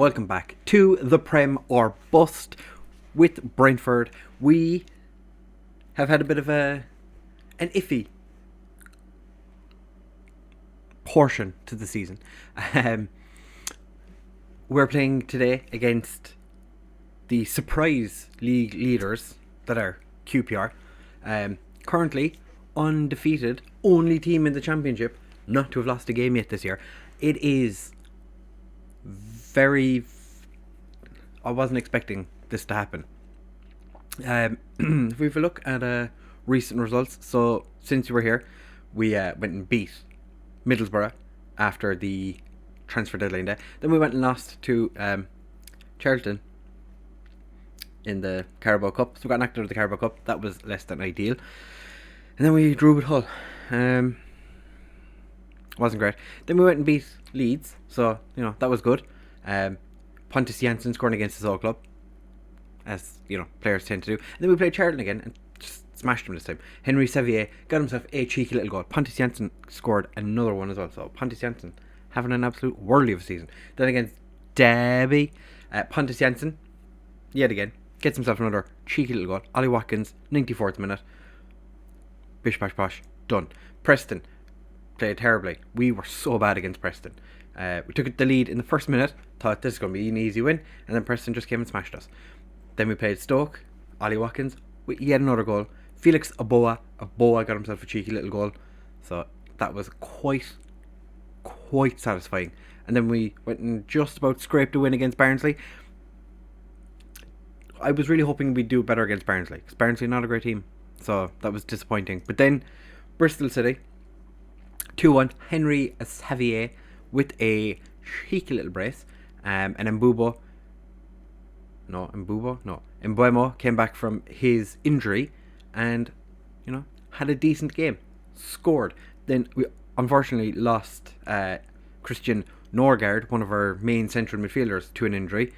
welcome back to the Prem or Bust with Brentford. We have had a bit of an iffy portion to the season. We're playing today against the surprise league leaders that are QPR. Currently undefeated, only team in the championship not to have lost a game yet this year. It is I wasn't expecting this to happen. If we have a look at recent results, so since you were here, we went and beat Middlesbrough after the transfer deadline day. Then we went and lost to Charlton in the Carabao Cup. So we got knocked out of the Carabao Cup. That was less than ideal. And then we drew with Hull. Wasn't great. Then we went and beat Leeds. So, that was good. Pontus Jansson scoring against his old club, as players tend to do. And then we played Charlton again and just smashed him this time. Henry Sevier got himself a cheeky little goal. Pontus Jansson scored another one as well. So Pontus Jansson having an absolute whirly of a season. Then against Derby, Pontus Jansson yet again gets himself another cheeky little goal. Ollie Watkins, 94th minute. Bish bash bosh, done. Preston played terribly. We were so bad against Preston. We took the lead in the first minute, thought this is going to be an easy win, and then Preston just came and smashed us. Then we played Stoke, Ollie Watkins, he had another goal. Felix Aboa got himself a cheeky little goal, so that was quite satisfying. And then we went and just about scraped a win against Barnsley. I was really hoping we'd do better against Barnsley, because Barnsley not a great team, so that was disappointing. But then Bristol City, 2-1, Henry Xavier with a cheeky little brace, and Mbeumo came back from his injury and had a decent game, scored. Then we unfortunately lost Christian Norgard, one of our main central midfielders, to an injury.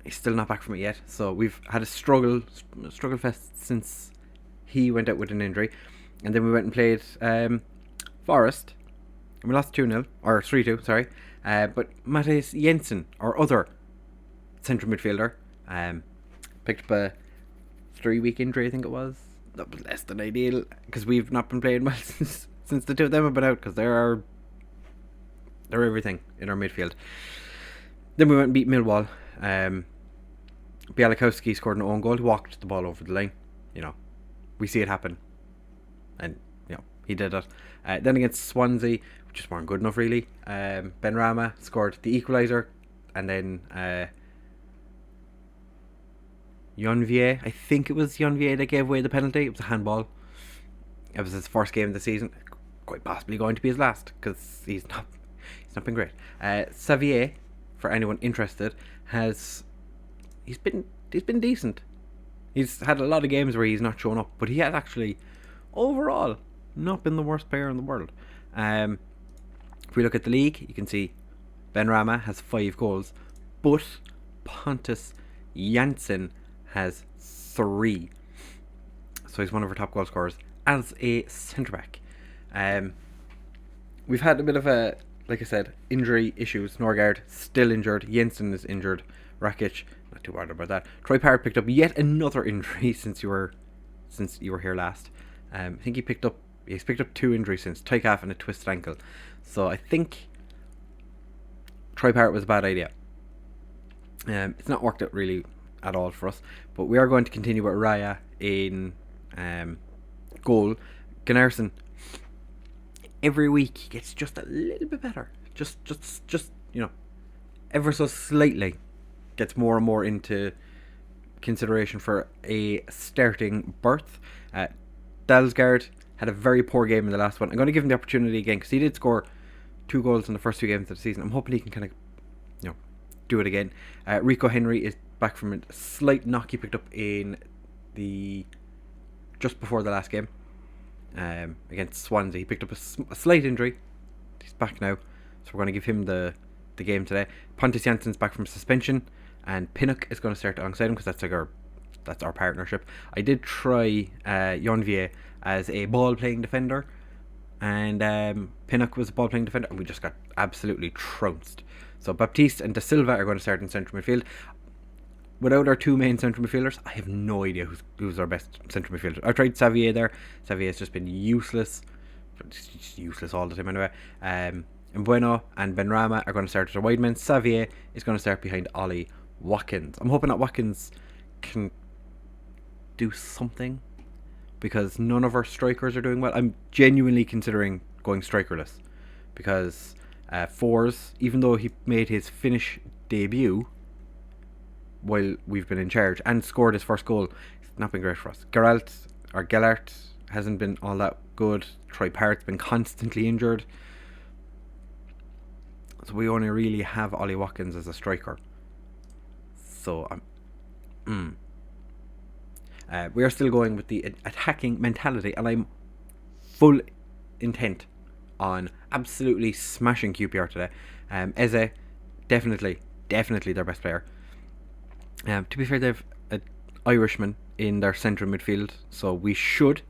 He's still not back from it yet, so we've had a struggle fest since he went out with an injury. And then we went and played Forest, and we lost 2-0, or 3-2, sorry. But Matthias Jensen, our other central midfielder, picked up a 3-week injury, I think it was. That was less than ideal, because we've not been playing well since the two of them have been out, because they're everything in our midfield. Then we went and beat Millwall. Bialakowski scored an own goal, walked the ball over the line. We see it happen, and he did it. Then against Swansea, we just weren't good enough really. Benrahma scored the equaliser, and then Jonvier, I think it was Jonvier that gave away the penalty. It was a handball. It was his first game of the season, quite possibly going to be his last, because he's not been great. Xavier, for anyone interested, he's been decent. He's had a lot of games where he's not shown up, but he has actually overall not been the worst player in the world. If we look at the league, you can see Benrahma has 5 goals, but Pontus Jansson has 3. So he's one of our top goal scorers as a centre-back. We've had a bit of like I said, injury issues. Norgard still injured. Jensen is injured. Rakic, not too bothered about that. Troy Parrott picked up yet another injury since you were here last. I think he's picked up 2 injuries since, tie calf and a twisted ankle. So I think Troy Parrott was a bad idea. It's not worked out really at all for us, but we are going to continue with Raya in goal. Gunnarsson, every week he gets just a little bit better, just ever so slightly gets more and more into consideration for a starting berth. Dalsgaard had a very poor game in the last one. I'm going to give him the opportunity again, because he did score 2 goals in the first 2 games of the season. I'm hoping he can kind of do it again. Rico Henry is back from a slight knock he picked up in just before the last game against Swansea. He picked up a slight injury. He's back now, so we're going to give him the game today. Pontus Jansson's back from suspension, and Pinnock is going to start alongside him, because that's our partnership. I did try Jonvier as a ball-playing defender, and Pinnock was a ball-playing defender, and we just got absolutely trounced. So Baptiste and Da Silva are going to start in central midfield. Without our two main central midfielders, I have no idea who's our best central midfielder. I tried Xavier there. Xavier has just been useless. It's just useless all the time anyway. Bueno and Benrahma are going to start as our wide men. Xavier is going to start behind Ollie Watkins. I'm hoping that Watkins can do something, because none of our strikers are doing well. I'm genuinely considering going strikerless, because Fours, even though he made his Finnish debut while we've been in charge and scored his first goal, it's not been great for us. Gellert hasn't been all that good. Troy Parrott's been constantly injured. So we only really have Ollie Watkins as a striker. So we are still going with the attacking mentality, and I'm full intent on absolutely smashing QPR today. Eze, definitely their best player. To be fair, they have an Irishman in their central midfield, so we should,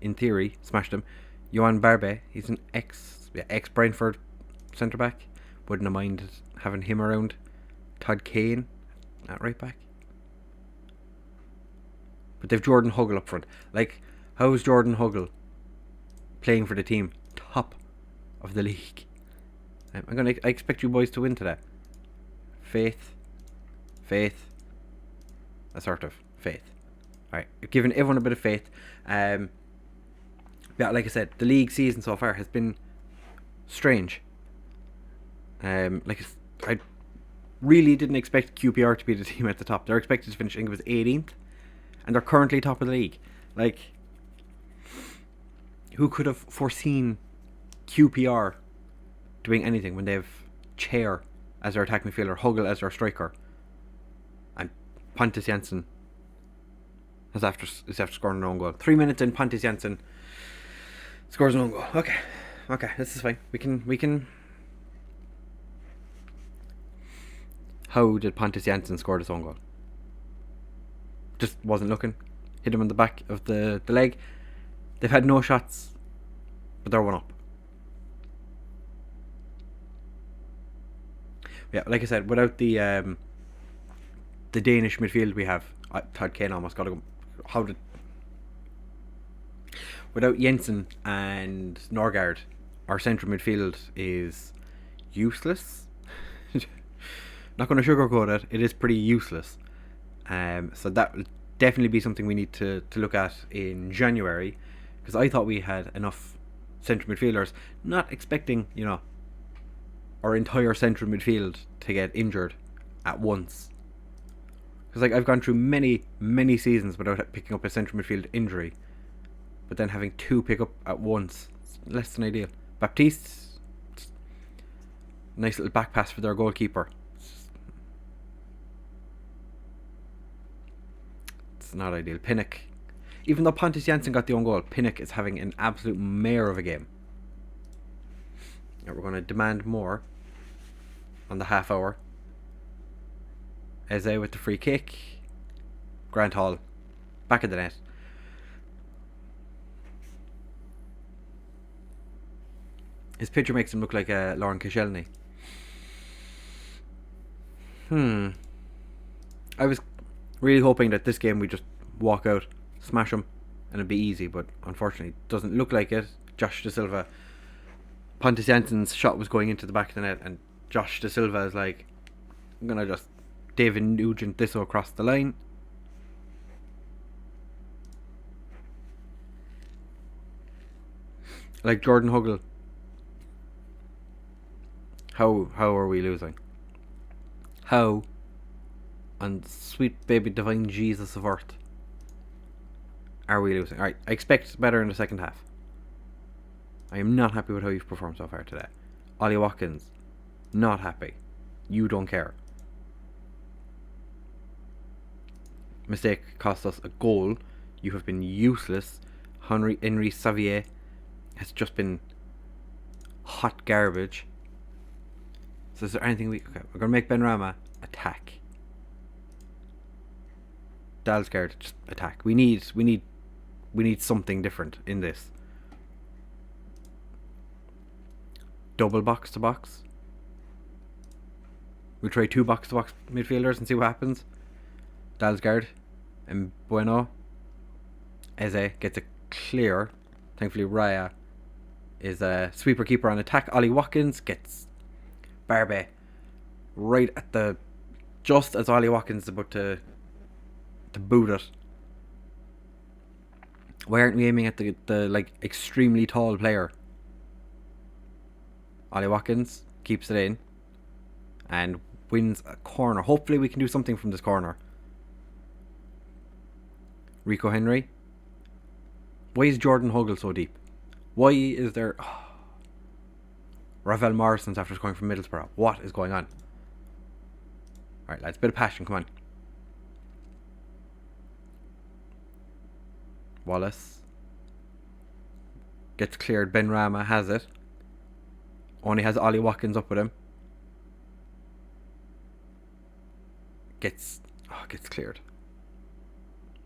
in theory, smash them. Johan Barbe, he's an ex Brentford centre back. Wouldn't have minded having him around. Todd Kane at right back. But they've Jordan Huggle up front. Like, how is Jordan Huggle playing for the team top of the league? I expect you boys to win today. Faith, assertive, faith. Alright, giving everyone a bit of faith. Yeah, like I said, the league season so far has been strange. I really didn't expect QPR to be the team at the top. They're expected to finish, I think it was 18th, and they're currently top of the league. Like, who could have foreseen QPR doing anything when they have Chair as their attack midfielder, Huggle as their striker, and Pontus Jansson is after scoring an own goal. 3 minutes in, Pontus Jansson scores an own goal. Okay, this is fine. We can. How did Pontus Jansson score his own goal? Just wasn't looking. Hit him on the back of the leg. They've had no shots, but they're 1 up. Yeah, like I said, without the Danish midfield we have, Todd Kane almost got to go. Without Jensen and Norgard, our central midfield is useless. Not going to sugarcoat it. It is pretty useless. So that will definitely be something we need to look at in January, because I thought we had enough central midfielders. Not expecting, our entire central midfield to get injured at once. Because I've gone through many seasons without picking up a central midfield injury, but then having 2 pick up at once, it's less than ideal. Baptiste, nice little back pass for their goalkeeper. It's not ideal. Pinnock, even though Pontus Jansson got the own goal, Pinnock is having an absolute mare of a game. Now we're going to demand more on the half hour. Eze with the free kick. Grant Hall back of the net. His picture makes him look like Lauren Koscielny. I was really hoping that this game we just walk out, smash him, and it'd be easy, but unfortunately it doesn't look like it. Josh Da Silva, Pontus Jansson's shot was going into the back of the net, and Josh Da Silva is like, I'm gonna just David Nugent this across the line. Like Jordan Huggle. How are we losing? How, on sweet baby divine Jesus of earth, are we losing? Alright, I expect better in the second half. I am not happy with how you've performed so far today. Ollie Watkins, not happy. You don't care. Mistake cost us a goal. You have been useless. Henry Xavier has just been hot garbage. So is there anything okay, we're gonna make Benrahma attack. Dalsgaard just attack. We need something different in this. Double box to box. We'll try 2 box-to-box midfielders and see what happens. Dalsgaard and Bueno. Eze gets a clear. Thankfully, Raya is a sweeper keeper on attack. Ollie Watkins gets Barbe right at the... just as Ollie Watkins is about to boot it. Why aren't we aiming at the like extremely tall player? Ollie Watkins keeps it in and wins a corner. Hopefully we can do something from this corner. Rico Henry. Why is Jordan Hogle so deep? Why is there... Ravel Morrison's after scoring from Middlesbrough. What is going on? Alright lads, bit of passion, come on. Wallace gets cleared. Ben Rama has it. Only has Ollie Watkins up with him. Gets cleared.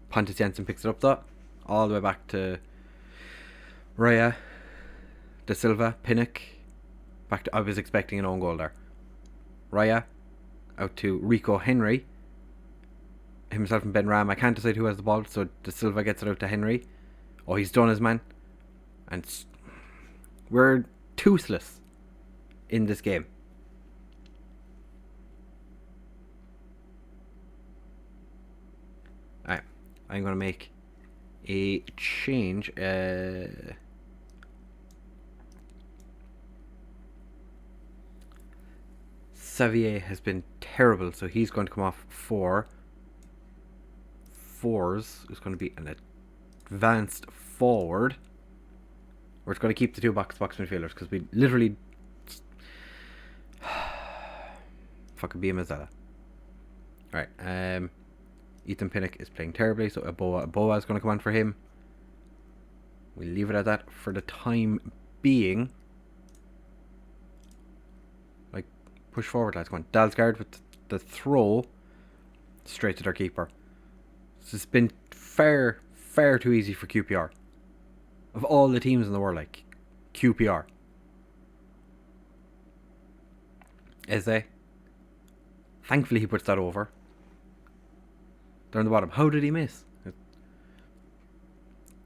Pontus Jensen picks it up though. All the way back to Raya, De Silva, Pinnock. Back to... I was expecting an own goal there. Raya out to Rico Henry. Himself and Ben Ram. I can't decide who has the ball, so De Silva gets it out to Henry. Oh, he's done his man. And we're toothless in this game. Alright, I'm going to make a change. Xavier has been terrible, so he's going to come off 4. Fours is going to be an advanced forward. We're just going to keep the 2 box-to-box midfielders because we literally fucking be Mazzella. Alright, Ethan Pinnock is playing terribly, so Aboa is going to come on for him. We'll leave it at that for the time being. Like, push forward, lads. Come on. Dalsgaard with the throw straight to their keeper. This has been far too easy for QPR. Of all the teams in the world, like, QPR. Eze. Thankfully he puts that over. They're on the bottom. How did he miss?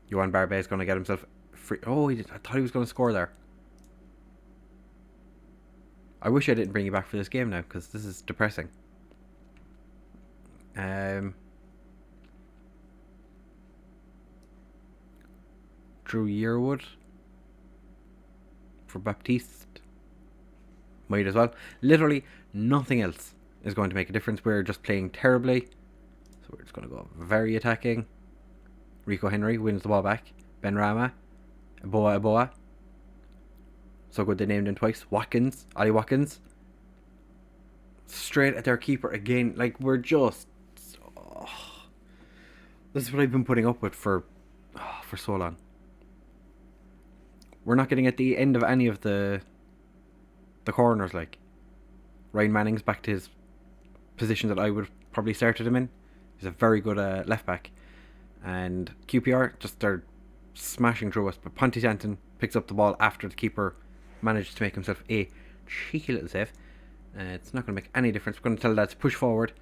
Johan Barbe is going to get himself free. Oh, I thought he was going to score there. I wish I didn't bring you back for this game now, because this is depressing. Drew Yearwood for Baptiste. Might as well. Literally nothing else is going to make a difference. We're just playing terribly. So we're just going to go very attacking. Rico Henry wins the ball back. Ben Rama. Aboa. So good they named him twice. Watkins. Ollie Watkins. Straight at their keeper again. Like, we're just... this is what I've been putting up with for so long. We're not getting at the end of any of the corners, like. Ryan Manning's back to his position that I would have probably started him in. He's a very good left back. And QPR, just they're smashing through us. But Pontus Jansen picks up the ball after the keeper manages to make himself a cheeky little save. It's not going to make any difference. We're going to tell the lads to push forward.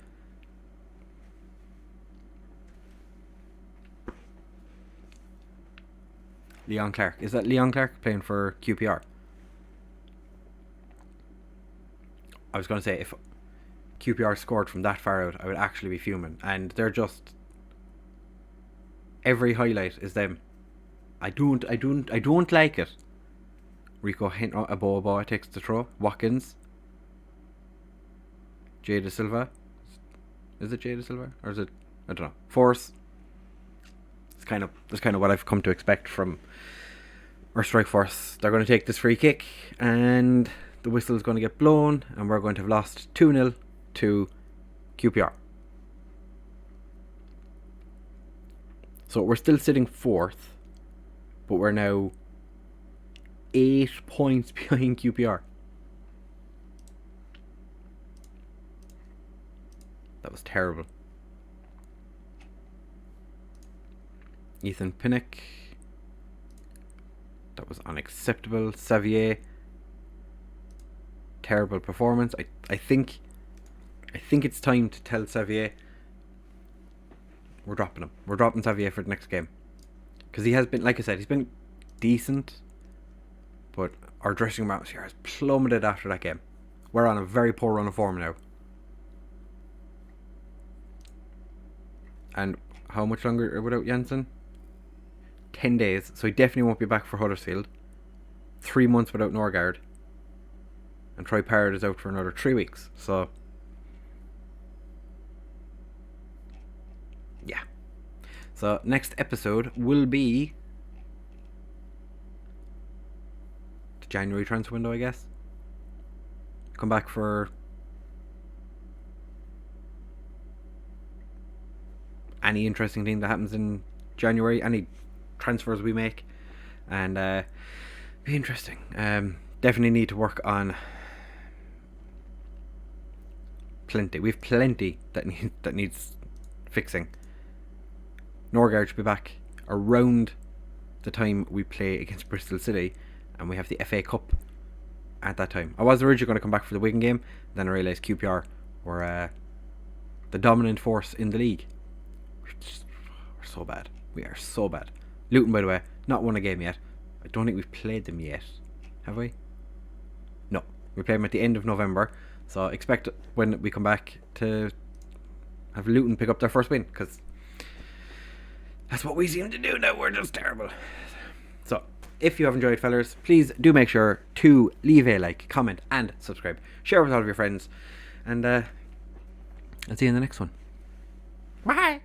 Leon Clark. Is that Leon Clark playing for QPR? I was going to say, if QPR scored from that far out, I would actually be fuming. And they're just... every highlight is them. I don't like it. Rico Aboa takes the throw. Watkins. Jay De Silva. Is it Jay De Silva? Or is it... I don't know. Force. That's kind of what I've come to expect from our strike force. They're going to take this free kick and the whistle is going to get blown and we're going to have lost 2-0 to QPR. So we're still sitting 4th, but we're now 8 points behind QPR. That was terrible. Ethan Pinnock. That was unacceptable. Xavier. Terrible performance. I think I think it's time to tell Xavier we're dropping him. We're dropping Xavier for the next game. Because he has been, like I said, he's been decent. But our dressing room atmosphere has plummeted after that game. We're on a very poor run of form now. And how much longer without Jensen? 10 days. So he definitely won't be back for Huddersfield. 3 months without Norgard. And Troy Parrott is out for another 3 weeks. So yeah. So next episode will be the January transfer window, I guess. Come back for any interesting thing that happens in January, any transfers we make, and be interesting. Definitely need to work on plenty. We've plenty that needs fixing. Norgard should be back around the time we play against Bristol City, and we have the FA Cup at that time. I was originally going to come back for the Wigan game, then I realised QPR were the dominant force in the league. We're so bad. We are so bad. Luton, by the way, not won a game yet. I don't think we've played them yet. Have we? No. We play them at the end of November, so expect when we come back to have Luton pick up their first win, because that's what we seem to do now. We're just terrible. So, if you have enjoyed, fellas, please do make sure to leave a like, comment, and subscribe. Share with all of your friends. And I'll see you in the next one. Bye!